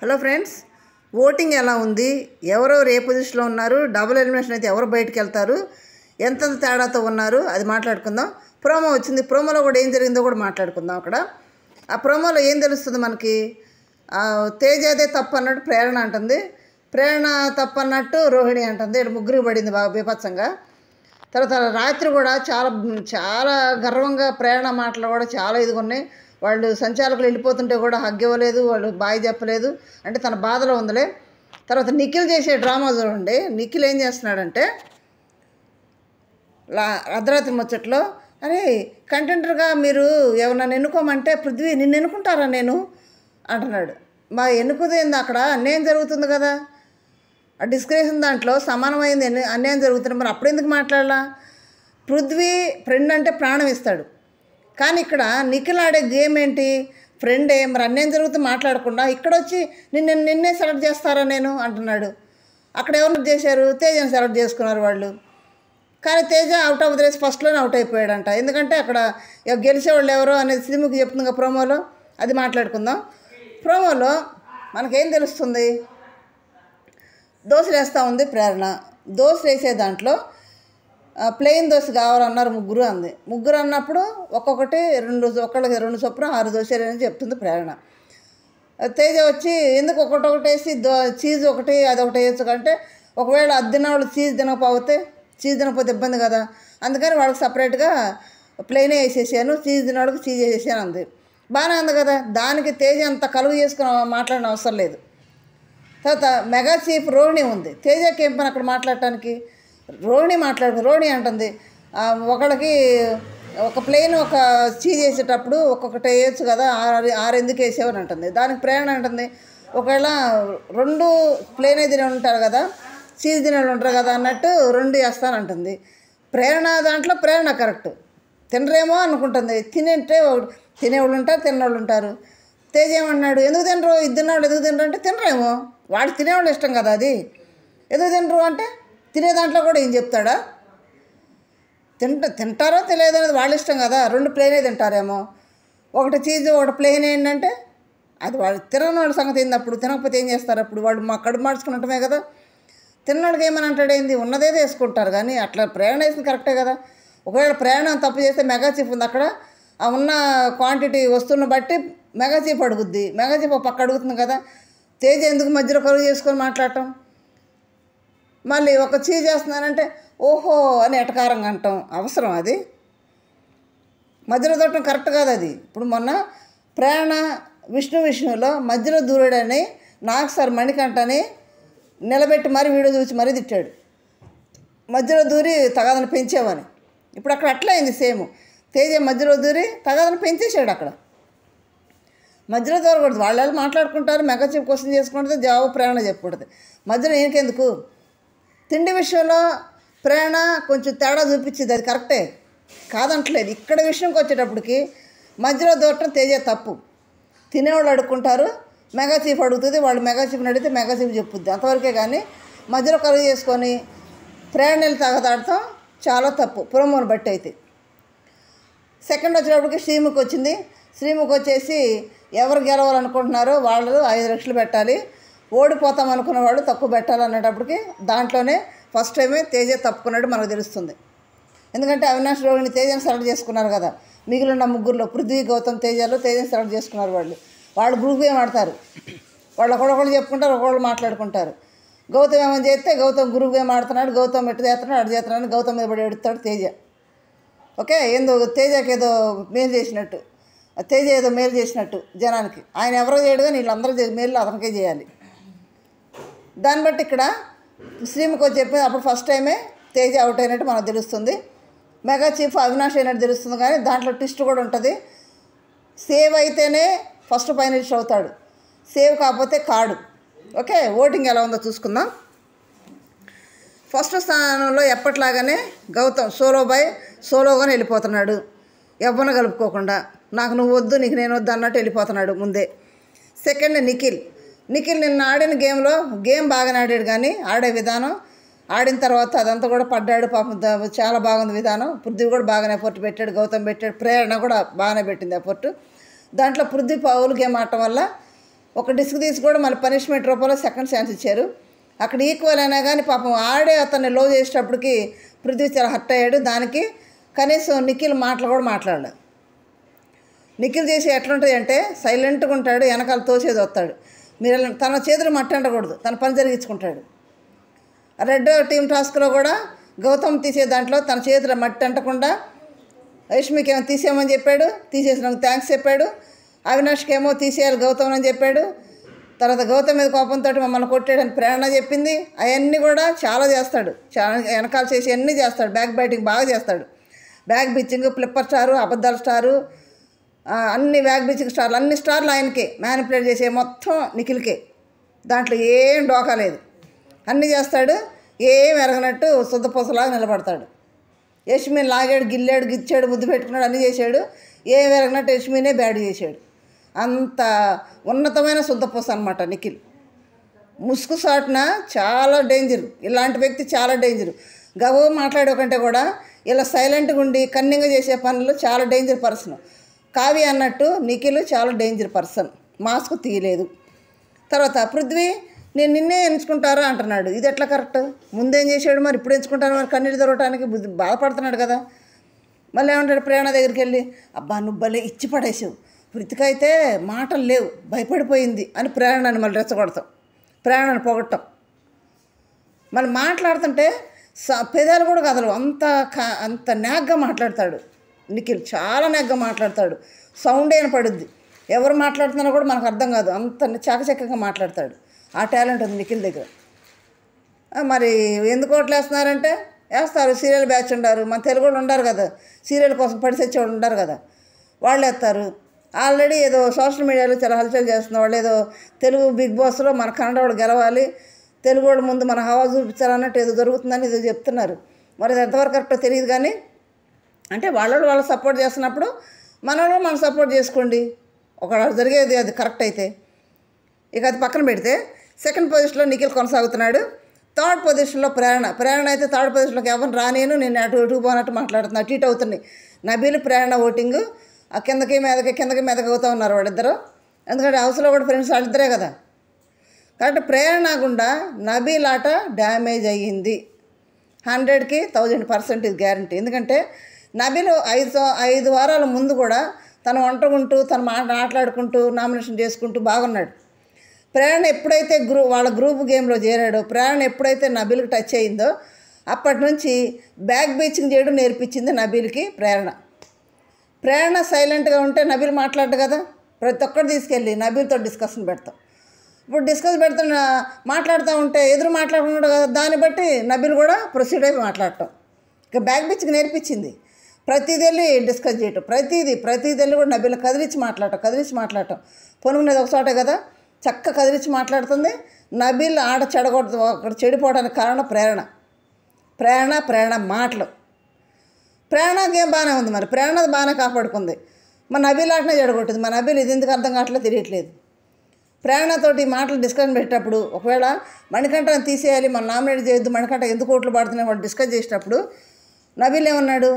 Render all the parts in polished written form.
Hello friends, voting ఎలా ఉంది, ఎవరెవరు ఏ పొజిషన్లో ఉన్నారు, డబుల్ ఎలిమినేషన్ అయితే ఎవరు బయటికి వెళ్తారు, ఎంత తేడాతో ఉన్నారు అది మాట్లాడుకుందాం. ప్రోమో వచ్చింది, ప్రోమోలో కూడా ఏం జరిగిందో కూడా మాట్లాడుకుందాం. అక్కడ ఆ ప్రోమోలో ఏం తెలుస్తుంది మనకి, తేజ అదే తప్పు అన్నట్టు ప్రేరణ అంటుంది, ప్రేరణ తప్పు అన్నట్టు రోహిణి అంటుంది. ఇక్కడ ముగ్గురికి పడింది బాగా బీభత్సంగా. తర్వాత రాత్రి కూడా చాలా చాలా గర్వంగా ప్రేరణ మాటలు కూడా చాలా ఇదిగా ఉన్నాయి. వాళ్ళు సంచాలకులు వెళ్ళిపోతుంటే కూడా హగ్ ఇవ్వలేదు, వాళ్ళు బాయ్ చెప్పలేదు, అంటే తన బాధలో ఉందిలే. తర్వాత నిఖిల్ చేసే డ్రామా చూడండి. నిఖిల్ ఏం చేస్తున్నాడంటే అర్ధరాత్రి ముచ్చట్లో, అరే కంటెంటర్గా మీరు ఎవరన్నా ఎన్నుకోమంటే పృథ్వీ నిన్ను ఎన్నుకుంటారా నేను అంటున్నాడు. మా ఎన్నుకుదేంది, అక్కడ అన్యాయం జరుగుతుంది కదా, ఆ డిస్కషన్ దాంట్లో సమానమైంది అన్యాయం జరుగుతుంది, మరి అప్పుడెందుకు మాట్లాడాలా? పృథ్వీ ఫ్రెండ్ అంటే ప్రాణం ఇస్తాడు, కానీ ఇక్కడ నిఖిల్ ఆడే గేమ్ ఏంటి, ఫ్రెండే, మరి అన్యాయం జరుగుతూ మాట్లాడకుండా ఇక్కడ వచ్చి నిన్నే సెలెక్ట్ చేస్తారా నేను అంటున్నాడు. అక్కడ ఎవరు చేశారు, తేజని సెలెక్ట్ చేసుకున్నారు వాళ్ళు. కానీ Teja out of the race ఫస్ట్లోనే అవుట్ అయిపోయాడంట. ఎందుకంటే అక్కడ గెలిచేవాళ్ళు ఎవరో అనేది సినిమాకి చెప్తుంది ప్రోమోలో, అది మాట్లాడుకుందాం. ప్రోమోలో మనకేం తెలుస్తుంది, దోశలు వేస్తూ ఉంది ప్రేరణ. దోశలు వేసే దాంట్లో ప్లెయిన్ దోశ కావాలన్నారు ముగ్గురు అంది. ముగ్గురు అన్నప్పుడు ఒక్కొక్కటి ఒకళ్ళకి 2 చొప్పున 6 దోశలు అని చెప్తుంది ప్రేరణ. తేజ వచ్చి ఎందుకు ఒకటి వేసి చీజ్ ఒకటి అదొకటి వేయచ్చు అంటే, ఒకవేళ అది వాళ్ళు చీజ్ తినకపోతే ఇబ్బంది కదా, అందుకని వాళ్ళకి సపరేట్గా ప్లెయినే వేసేసాను, చీజ్ తినవాళ్ళకి చీజ్ వేసేసాను అంది. బాగానే ఉంది కదా, దానికి తేజ అంత కలుగు చేసుకుని మాట్లాడిన అవసరం లేదు. తర్వాత మెగా చీఫ్ రోహిణి ఉంది, తేజకి ఏం పని అక్కడ మాట్లాడటానికి. రోహిణి అంటుంది, ఒకళ్ళకి ఒక ప్లేన్ ఒక చీజ్ వేసేటప్పుడు ఒక్కొక్కటి వేయచ్చు కదా, 6 ఎందుకు వేసేవని అంటుంది. దానికి ప్రేరణ అంటుంది, ఒకవేళ 2 ప్లేనే తినే ఉంటారు కదా, చీజ్ తినేవాళ్ళు ఉంటారు కదా అన్నట్టు 2 వేస్తానంటుంది. ప్రేరణ దాంట్లో ప్రేరణ కరెక్ట్, తినరేమో అనుకుంటుంది. తినేవాళ్ళు ఉంటారు, తిన్నవాళ్ళు ఉంటారు. తేజ ఏమన్నాడు, ఎందుకు తినరు, ఇద్దరున్నాళ్ళు ఎందుకు తినరు అంటే, తినరేమో వాడు తినేవాళ్ళు ఇష్టం కదా, అది ఎందుకు తినరు అంటే, తినే దాంట్లో కూడా ఏం చెప్తాడా, తింటారో తెలియదు అనేది వాళ్ళ ఇష్టం కదా, 2 ప్లేనే తింటారేమో, ఒకటి చీజ్ ఒకటి ప్లేన్ ఏంటంటే అది వాళ్ళు తినని వాళ్ళ సంగతి ఏంది. అప్పుడు తినకపోతే ఏం చేస్తారు, అప్పుడు వాళ్ళు మా కడుపు మార్చుకున్నట్టమే కదా. తిన్నాడికి ఏమని అంటాడేంది, ఉన్నదే వేసుకుంటారు, కానీ అట్లా ప్రేరణ వేసింది కరెక్టే కదా. ఒకవేళ ప్రయాణం తప్పు చేస్తే మెగా చీఫ్ ఉంది అక్కడ, ఆ ఉన్న క్వాంటిటీ వస్తువుని బట్టి మెగా చీఫ్ అడుగుద్ది, మెగా చీఫ్ పక్క అడుగుతుంది కదా. తేజ ఎందుకు మధ్యలో కలుగు చేసుకొని మాట్లాడటం, మళ్ళీ ఒక చీజ్ చేస్తున్నానంటే ఓహో అని ఎటకారంగా అంటాం, అవసరం అది, మధ్యలో దూరటం కరెక్ట్ కాదు అది. ఇప్పుడు మొన్న ప్రేరణ విష్ణులో మధ్యలో దూరాడని నాకు సార్ మణికంఠని నిలబెట్టి మరీ వీడియో చూసి మరీ తిట్టాడు, మధ్యలో దూరి తగాదని పెంచావని. ఇప్పుడు అక్కడ అట్లా అయింది సేమ్, తేజ మధ్యలో దూరి తగాదని పెంచేసాడు. అక్కడ మధ్యలో దూరకూడదు, వాళ్ళు మాట్లాడుకుంటారు, మెగా చీఫ్ క్వశ్చన్ చేసుకుంటుంది, జవాబు ప్రేరణ చెప్పకూడదు. మధ్యలో ఈయనకెందుకు. తిండి విషయంలో ప్రేరణ కొంచెం తేడా చూపించింది, అది కరెక్టే కాదంటలేదు. ఇక్కడ విషయంకి వచ్చేటప్పటికి మధ్యలో దూరటం తేజ తప్పు. తినేవాళ్ళు అడుక్కుంటారు, మెగా చీఫ్ అడుగుతుంది, వాళ్ళు మెగా చీఫ్ని అడిగితే మెగా చీఫ్ చెప్పుద్ది, అంతవరకే. కానీ మధ్యలో కలుగు చేసుకొని ప్రేరణలు తగదాడటం చాలా తప్పు ప్రోమోని బట్టి అయితే. సెకండ్ వచ్చేటప్పటికి శ్రీముఖి వచ్చింది. శ్రీముఖి వచ్చేసి ఎవరు గెలవాలనుకుంటున్నారో వాళ్ళు 5 లక్షలు పెట్టాలి, ఓడిపోతాం అనుకున్న వాళ్ళు తక్కువ పెట్టాలి అనేటప్పటికి దాంట్లోనే ఫస్ట్ టైమే తేజ తప్పుకున్నాడు మనకు తెలుస్తుంది. ఎందుకంటే అవినాష్, రోహిణి తేజని సెలెక్ట్ చేసుకున్నారు కదా, మిగిలిన ముగ్గురులో పృథ్వీ, గౌతమ్ తేజలో తేజని సెలెక్ట్ చేసుకున్నారు. వాళ్ళు గ్రూప్ ఏం ఆడతారు, వాళ్ళు ఒకళ్ళు చెప్పుకుంటారు, ఒకళ్ళు మాట్లాడుకుంటారు. గౌతమ్ ఏమని చేస్తే గౌతమ్ గ్రూప్ ఏం ఆడుతున్నాడు, గౌతమ్ ఎట్టు చేస్తున్నాడు అటు చేస్తున్నాడు, గౌతమ్ మీద పడి ఎడుతాడు తేజ. ఓకే, ఏందో తేజకి ఏదో మేలు చేసినట్టు, తేజ ఏదో మేలు చేసినట్టు జనానికి, ఆయన ఎవరో చేయడు కానీ వీళ్ళందరూ మేలు అతనికే చేయాలి. దాన్ని బట్టి ఇక్కడ శ్రీముఖి చెప్పింది, అప్పుడు ఫస్ట్ టైమే తేజ అవుట్ అయినట్టు మనకు తెలుస్తుంది. మెగా చీఫ్ అవినాష్ అయినట్టు తెలుస్తుంది, కానీ దాంట్లో ట్విస్ట్ కూడా ఉంటుంది. సేవ్ అయితేనే ఫస్ట్ ఫైనలిస్ట్ అవుతాడు, సేవ్ కాకపోతే కాడు. ఓకే, ఓటింగ్ ఎలా ఉందో చూసుకుందాం. ఫస్ట్ స్థానంలో ఎప్పట్లాగానే గౌతమ్ సోలోగానే వెళ్ళిపోతున్నాడు, ఎవ్వను కలుపుకోకుండా, నాకు నువ్వు వద్దు నీకు నేను వద్దు అన్నట్టు వెళ్ళిపోతున్నాడు ముందే. సెకండ్ నిఖిల్ నిన్న ఆడిన గేమ్ బాగానే ఆడాడు, కానీ ఆడే విధానం ఆడిన తర్వాత అదంతా కూడా పడ్డాడు పాపం, చాలా బాగుంది విధానం. పృథ్వీ కూడా బాగానే ఎఫర్ట్ పెట్టాడు, గౌతమ్ పెట్టాడు, ప్రేరణ కూడా బాగానే పెట్టింది ఎఫర్ట్. దాంట్లో పృథ్వీ పౌల్ గేమ్ ఆడటం వల్ల ఒక డిస్క్ తీసి కూడా మళ్ళీ పనిష్మెంట్ రూపంలో సెకండ్ ఛాన్స్ ఇచ్చారు. అక్కడ ఈక్వల్ అయినా కానీ పాపం ఆడే అతన్ని లో చేసేటప్పటికి పృథ్వీ చాలా హర్ట్ అయ్యాడు. దానికి కనీసం నిఖిల్ మాటలు కూడా మాట్లాడలేదు. నిఖిల్ చేసి ఎట్లుంటుంది అంటే సైలెంట్గా ఉంటాడు, వెనకాల తోసేది వస్తాడు. మీరు తన చేతులు మట్టి అంటకూడదు, తన పని జరిగించుకుంటాడు. రెడ్ టీమ్ టాస్క్లో కూడా గౌతమ్ తీసే దాంట్లో తన చేతులు మట్టి అంటకుండా యష్మికి ఏమో తీసేయమని చెప్పాడు, తీసేసినందుకు థ్యాంక్స్ చెప్పాడు. అవినాష్కి ఏమో తీసేయాలి గౌతమ్ అని చెప్పాడు. తర్వాత గౌతమ్ మీద కోపంతో మమ్మల్ని కొట్టాడని ప్రేరణ చెప్పింది. అవన్నీ కూడా చాలా చేస్తాడు, చాలా వెనకాల చేసి అన్నీ చేస్తాడు. బ్యాక్ బైటింగ్ బాగా చేస్తాడు. బ్యాక్ బిచ్చింగ్, ఫ్లిప్పర్ స్టారు, అబద్ధాల స్టారు, అన్ని బ్యాక్ బిచ్చింగ్ స్టార్లు, అన్ని స్టార్లు ఆయనకే. మ్యానిపులేట్ చేసే మొత్తం నిఖిల్కే, దాంట్లో ఏం డోకా లేదు. అన్నీ చేస్తాడు. ఏం ఎరగనట్టు శుద్ధపూసలాగా నిలబడతాడు. యష్మిని లాగాడు, గిల్లాడు, గిచ్చాడు, ముద్దు పెట్టుకున్నాడు, అన్నీ చేశాడు. ఏం ఎరగనట్టు యష్మినే బ్యాడ్ చేశాడు. అంత ఉన్నతమైన శుద్ధపూస అనమాట నిఖిల్. ముసుగు సాటున చాలా డేంజర్. ఇలాంటి వ్యక్తి చాలా డేంజర్. గబో మాట్లాడే కంటే కూడా ఇలా సైలెంట్గా ఉండి కన్నింగ్గా చేసే పనులు చాలా డేంజర్ పర్సన్. కావ్య అన్నట్టు నిఖిల్ చాలా డేంజర్ పర్సన్. మాస్క్ తీయలేదు. తర్వాత పృథ్వీ నేను నిన్నే ఎంచుకుంటారా అంటున్నాడు. ఇది ఎట్లా కరెక్ట్? ముందేం చేశాడు మరి, ఇప్పుడు ఎంచుకుంటాను మరి? కన్నీళ్ళు దొరకటానికి బాధపడుతున్నాడు కదా. మళ్ళీ ఏమంటాడు ప్రేరణ దగ్గరికి వెళ్ళి, అబ్బా నువ్వు భలే ఇచ్చి పడేసావు, పృథ్వీకి అయితే మాటలు లేవు, భయపడిపోయింది అని ప్రేరణని మళ్ళీ రెచ్చగొడతాం, ప్రేరణను పొగట్టం. మళ్ళీ మాట్లాడుతుంటే పెదాలు కూడా కదలవు, అంత నాగ్గా మాట్లాడతాడు నిఖిల్. చాలా నాగ్గా మాట్లాడతాడు. సౌండ్ అయిన పడుద్ది. ఎవరు మాట్లాడుతున్నారో కూడా మనకు అర్థం కాదు, అంత చాకచక్యంగా మాట్లాడతాడు. ఆ టాలెంట్ ఉంది నిఖిల్ దగ్గర. మరి ఎందుకు ఓట్లు వేస్తున్నారంటే వేస్తారు. సీరియల్ బ్యాచ్ ఉండారు, మన తెలుగు వాళ్ళు ఉండారు కదా, సీరియల్ కోసం పడిసొచ్చేవాళ్ళు ఉండారు కదా, వాళ్ళు వేస్తారు. ఆల్రెడీ ఏదో సోషల్ మీడియాలో చాలా హల్చల్ చేస్తున్న వాళ్ళు ఏదో తెలుగు బిగ్ బాస్లో మన కన్నడ వాళ్ళు గెలవాలి, తెలుగు వాళ్ళు ముందు మన హవా చూపించాలన్నట్టు ఏదో జరుగుతుందని ఏదో చెప్తున్నారు. మరి అది ఎంతవరకు కరెక్టో తెలియదు. కానీ అంటే వాళ్ళు సపోర్ట్ చేస్తున్నప్పుడు మనం సపోర్ట్ చేసుకోండి, ఒక జరిగేది అది కరెక్ట్ అయితే. ఇక అది పక్కన పెడితే సెకండ్ పొజిషన్లో నిఖిల్ కొనసాగుతున్నాడు. థర్డ్ పొజిషన్లో ప్రేరణ అయితే థర్డ్ పొజిషన్లోకి ఎవరిని రానేను, నేను అటు పోనట్టు మాట్లాడుతున్నా, అటు ఇటు అవుతున్నాయి. నబీల్ ప్రేరణ ఓటింగ్ ఆ కిందకి మీదకి అవుతూ ఉన్నారు వాళ్ళిద్దరు. ఎందుకంటే హౌస్లో కూడా ఫ్రెండ్స్ వాళ్ళిద్దరే కదా. కాబట్టి ప్రేరణ గుండా నబీల్ ఆట డ్యామేజ్ అయ్యింది. 100కి 1000% ఇది గ్యారంటీ. ఎందుకంటే నబీల్ 5 వారాల ముందు కూడా తను వంటకుంటూ తను మాట్లాడుకుంటూ నామినేషన్ చేసుకుంటూ బాగున్నాడు. ప్రేరణ ఎప్పుడైతే వాళ్ళ గ్రూప్ గేమ్లో చేరాడో, ప్రేరణ ఎప్పుడైతే నబీల్కి టచ్ అయిందో అప్పటి నుంచి బ్యాక్ బీచింగ్ చేయడం నేర్పించింది నబీల్కి ప్రేరణ సైలెంట్గా ఉంటే నబీల్ మాట్లాడు కదా, ప్రతి ఒక్కరు తీసుకెళ్ళి నబీల్తో డిస్కషన్ పెడతాం. ఇప్పుడు మాట్లాడుతూ ఉంటే ఎదురు మాట్లాడుకున్నాడు కదా, దాన్ని బట్టి నబీల్ కూడా ప్రొసీడ్ అయిపోయి మాట్లాడటం. ఇక బ్యాక్ బీచింగ్ నేర్పించింది. ప్రతిదీ వెళ్ళి డిస్కస్ చేయటం, ప్రతిదీ వెళ్ళి కూడా నబీల్ కదిలించి మాట్లాడటం. పొనుగునేది ఒక చోటే కదా, చక్క కదిలించి మాట్లాడుతుంది. నబీల్ ఆడ అక్కడ చెడిపోవడానికి కారణం ప్రేరణ మాటలు. ప్రేరణ గేమ్ బాగానే ఉంది, మరి ప్రేరణ బాగానే కాపాడుకుంది. మన నబీల్ ఆటనే చెడగొట్టింది. మన నబీల్ ఇది ఎందుకు అర్థం కావట్లేదు, తెలియట్లేదు. ప్రేరణతోటి మాటలు డిస్కషన్ పెట్టేటప్పుడు ఒకవేళ మణికంఠని తీసేయాలి, మనం నామినేట్ చేయొద్దు, మణికంఠ ఎందుకు ఓట్లు పడుతున్నాయి వాళ్ళు డిస్కస్ చేసేటప్పుడు నబీల్ ఏమన్నాడు,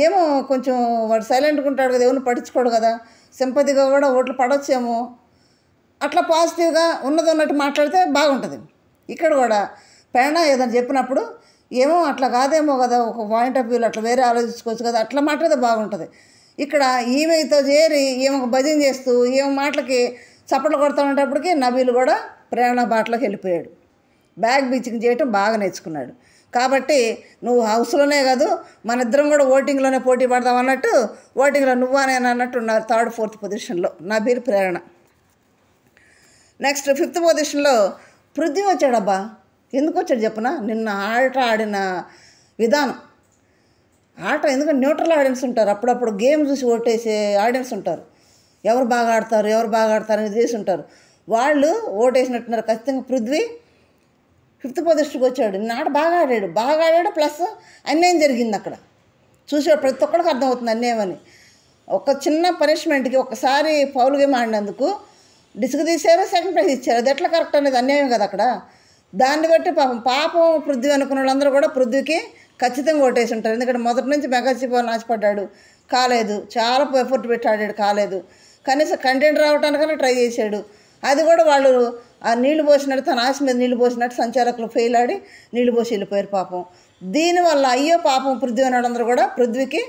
ఏమో కొంచెం వాడు సైలెంట్గా ఉంటాడు కదా, ఎవరిని పట్టించుకోడు కదా, సింపతిగా కూడా ఓట్లు పడవచ్చేమో, అట్లా పాజిటివ్గా ఉన్నట్టు మాట్లాడితే బాగుంటుంది. ఇక్కడ కూడా ప్రేరణ ఏదైనా చెప్పినప్పుడు ఏమో అట్లా కాదేమో కదా, ఒక పాయింట్ ఆఫ్ వ్యూలో అట్లా వేరే ఆలోచించుకోవచ్చు కదా, అట్లా మాట్లాడితే బాగుంటుంది. ఇక్కడ ఈమెతో చేరి ఈమె భజన చేస్తూ ఈమె మాటలకి చప్పట్లు కొడతా ఉండేటప్పటికి నబీల్ కూడా ప్రేరణ బాటలోకి వెళ్ళిపోయాడు. బ్యాక్ బీచింగ్ చేయటం బాగా నేర్చుకున్నాడు. కాబట్టి నువ్వు హౌస్లోనే కాదు, మన ఇద్దరం కూడా ఓటింగ్లోనే పోటీ పడదాం అన్నట్టు, ఓటింగ్లో నువ్వా నేను అన్నట్టు ఉన్నారు 3rd 4th పొజిషన్లో నబీల్, ప్రేరణ. నెక్స్ట్ 5th పొజిషన్లో పృథ్వీ వచ్చాడబ్బా. ఎందుకు వచ్చాడు చెప్పనా, నిన్న ఆట ఆడిన విధానం. ఎందుకంటే న్యూట్రల్ ఆడియన్స్ ఉంటారు, అప్పుడప్పుడు గేమ్ చూసి ఓటేసే ఆడియన్స్ ఉంటారు, ఎవరు బాగా ఆడతారు అని చేసి ఉంటారు. వాళ్ళు ఓటేసినట్టున్నారు. ఖచ్చితంగా పృథ్వీ 5th పొజిషన్కి వచ్చాడు. నిన్న ఆట బాగా ఆడాడు, ప్లస్ అన్యాయం జరిగింది అక్కడ. చూసే ప్రతి ఒక్కరికి అర్థమవుతుంది అన్యాయం అని. ఒక చిన్న పనిష్మెంట్కి ఒకసారి ఫౌల్ గేమ్ ఆడినందుకు డిస్క్ తీసారు, సెకండ్ ప్రైజ్ ఇచ్చారు. అది ఎట్లా కరెక్ట్ అనేది అన్యాయం కదా అక్కడ. దాన్ని బట్టి పాపం పృథ్వీ అనుకున్న వాళ్ళందరూ కూడా పృథ్వీకి ఖచ్చితంగా ఓటేసి ఉంటారు. ఎందుకంటే మొదటి నుంచి మెగాచిపోని ఆశపడ్డాడు, కాలేదు. చాలా ఎఫర్ట్ పెట్టి ఆడాడు, కాలేదు. కనీసం కంటెంట్ రావడానికైనా ట్రై చేశాడు. అది కూడా వాళ్ళు ఆ నీళ్లు పోసినట్టు తన ఆశ మీద నీళ్లు పోసినట్టు సంచాలకులు ఫెయిల్ ఆడి నీళ్లు పోసి వెళ్ళిపోయారు పాపం. దీనివల్ల అయ్యో పాపం పృథ్వీ అన్నాడందరూ కూడా పృథ్వీకి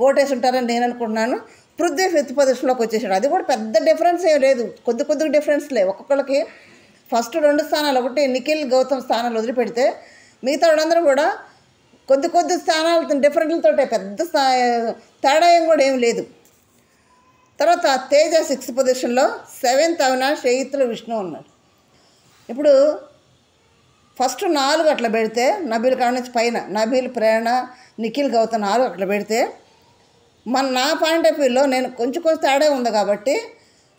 ఓటేసి ఉంటారని నేను అనుకుంటున్నాను. పృథ్వీ 5th పొజిషన్లోకి వచ్చేసాడు. అది కూడా పెద్ద డిఫరెన్స్ ఏం లేదు, కొద్ది డిఫరెన్స్లే. ఒక్కొక్కరికి ఫస్ట్ 2 స్థానాలు, ఒకటి నిఖిల్ గౌతమ్ స్థానాలు వదిలిపెడితే మిగతా వాళ్ళందరూ కూడా కొద్ది స్థానాలు డిఫరెంట్లతోటే, పెద్ద తేడా ఏం కూడా ఏం లేదు. తర్వాత తేజ 6th పొజిషన్లో, 7th అవినాష్, 8th విష్ణు ఉన్నాడు. ఇప్పుడు ఫస్ట్ 4 అట్లా పెడితే నబీల్ కాడ నుంచి పైన నబీల్, ప్రేరణ, నిఖిల్, గౌతమ్ 4 అట్లా పెడితే నా పాయింట్ ఆఫ్ వ్యూలో నేను కొంచెం తేడా ఉంది కాబట్టి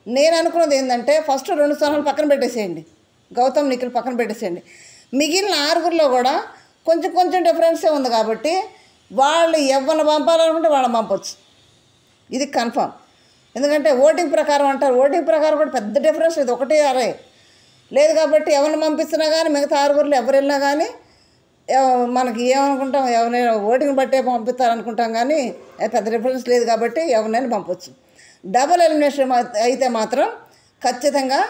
నేను అనుకున్నది ఏంటంటే ఫస్ట్ 2 స్థానాలు పక్కన పెట్టేసేయండి, గౌతమ్, నిఖిల్ పక్కన పెట్టేసేయండి. మిగిలిన 6 కూడా కొంచెం డిఫరెన్సే ఉంది కాబట్టి వాళ్ళు ఎవరిని పంపాలనుకుంటే వాళ్ళని పంపవచ్చు. ఇది కన్ఫామ్. ఎందుకంటే ఓటింగ్ ప్రకారం అంటారు, ఓటింగ్ ప్రకారం కూడా పెద్ద డిఫరెన్స్ లేదు, 1-6 లేదు. కాబట్టి ఎవరిని పంపిస్తున్నా కానీ మిగతా 6 ఎవరు వెళ్ళినా కానీ మనకి ఏమనుకుంటాం, ఎవరైనా ఓటింగ్ బట్టే పంపిస్తారనుకుంటాం కానీ పెద్ద డిఫరెన్స్ లేదు కాబట్టి ఎవరినైనా పంపవచ్చు. డబుల్ ఎలిమినేషన్ అయితే మాత్రం ఖచ్చితంగా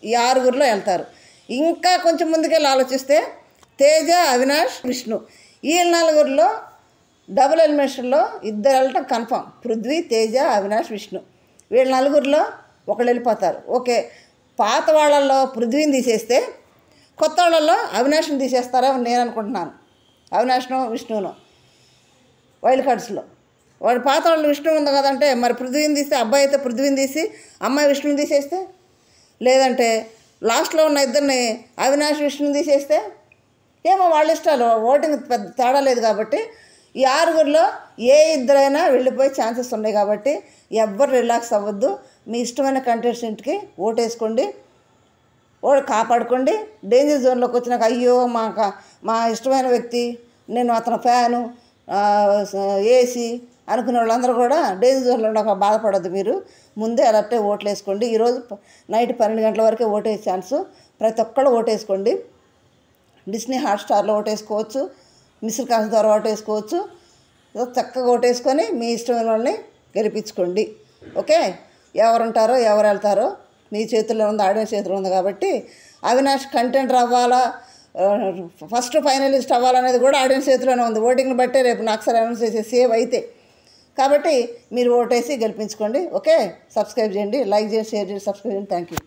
ఈ 6 వెళ్తారు. ఇంకా కొంచెం ముందుకెళ్ళి ఆలోచిస్తే తేజ, అవినాష్, విష్ణు ఈ 4 డబుల్ ఎలిమినేషన్లో 2 వెళ్ళటం కన్ఫామ్. పృథ్వీ, తేజ, అవినాష్, విష్ణు వీళ్ళ 4 ఒకళ్ళు వెళ్ళిపోతారు. ఓకే, పాత వాళ్ళల్లో పృథ్వీని తీసేస్తే కొత్త వాళ్ళల్లో అవినాష్ని తీసేస్తారని నేను అనుకుంటున్నాను. అవినాష్ను, విష్ణును వైల్డ్ కార్డ్స్లో వాడు పాత వాళ్ళు విష్ణు ఉంది కదంటే మరి పృథ్వీని తీస్తే, అబ్బాయి అయితే పృథ్వీని తీసి అమ్మాయి విష్ణుని తీసేస్తే, లేదంటే లాస్ట్లో ఉన్న 2 అవినాష్, విష్ణుని తీసేస్తే ఏమో వాళ్ళ ఇష్టాలు. ఓటింగ్ పెద్ద తేడా లేదు కాబట్టి ఈ 6 ఏ 2 వెళ్ళిపోయే ఛాన్సెస్ ఉన్నాయి కాబట్టి ఎవ్వరు రిలాక్స్ అవ్వద్దు. మీ ఇష్టమైన కంటెస్టెంట్కి ఓటేసుకోండి, కాపాడుకోండి. డేంజర్ జోన్లోకి వచ్చినాక అయ్యో మా ఇష్టమైన వ్యక్తి, నేను అతను ఫ్యాను, ఏసీ అనుకునే వాళ్ళందరూ కూడా డేంజర్ జోన్లో ఉండక బాధపడద్దు. మీరు ముందే అలర్టే ఓట్లు వేసుకోండి. ఈరోజు నైట్ 12 గంటల వరకే ఓటేసే ఛాన్సు, ప్రతి ఒక్కళ్ళు ఓటేసుకోండి. డిస్నీ హాట్స్టార్లో ఓటేసుకోవచ్చు, మిస్డ్ కాల్స్ ద్వారా ఓటేసుకోవచ్చు. చక్కగా ఓటేసుకొని మీ ఇష్టమైన వాళ్ళని గెలిపించుకోండి. ఓకే, ఎవరుంటారో ఎవరు వెళ్తారో మీ చేతుల్లో ఉంది, ఆడియన్స్ చేతిలో ఉంది కాబట్టి అవినాష్ కంటెంట్ అవ్వాలా, ఫస్ట్ ఫైనలిస్ట్ అవ్వాలనేది కూడా ఆడియన్స్ చేతిలోనే ఉంది. ఓటింగ్ని బట్టే రేపు నాకు సార్ అనౌన్స్ చేసే సేవ్ అయితే కాబట్టి మీరు ఓటేసి గెలిపించుకోండి. ఓకే, సబ్స్క్రైబ్ చేయండి, లైక్ చేయండి, షేర్ చేయండి, సబ్స్క్రైబ్ చేయండి. Thank you.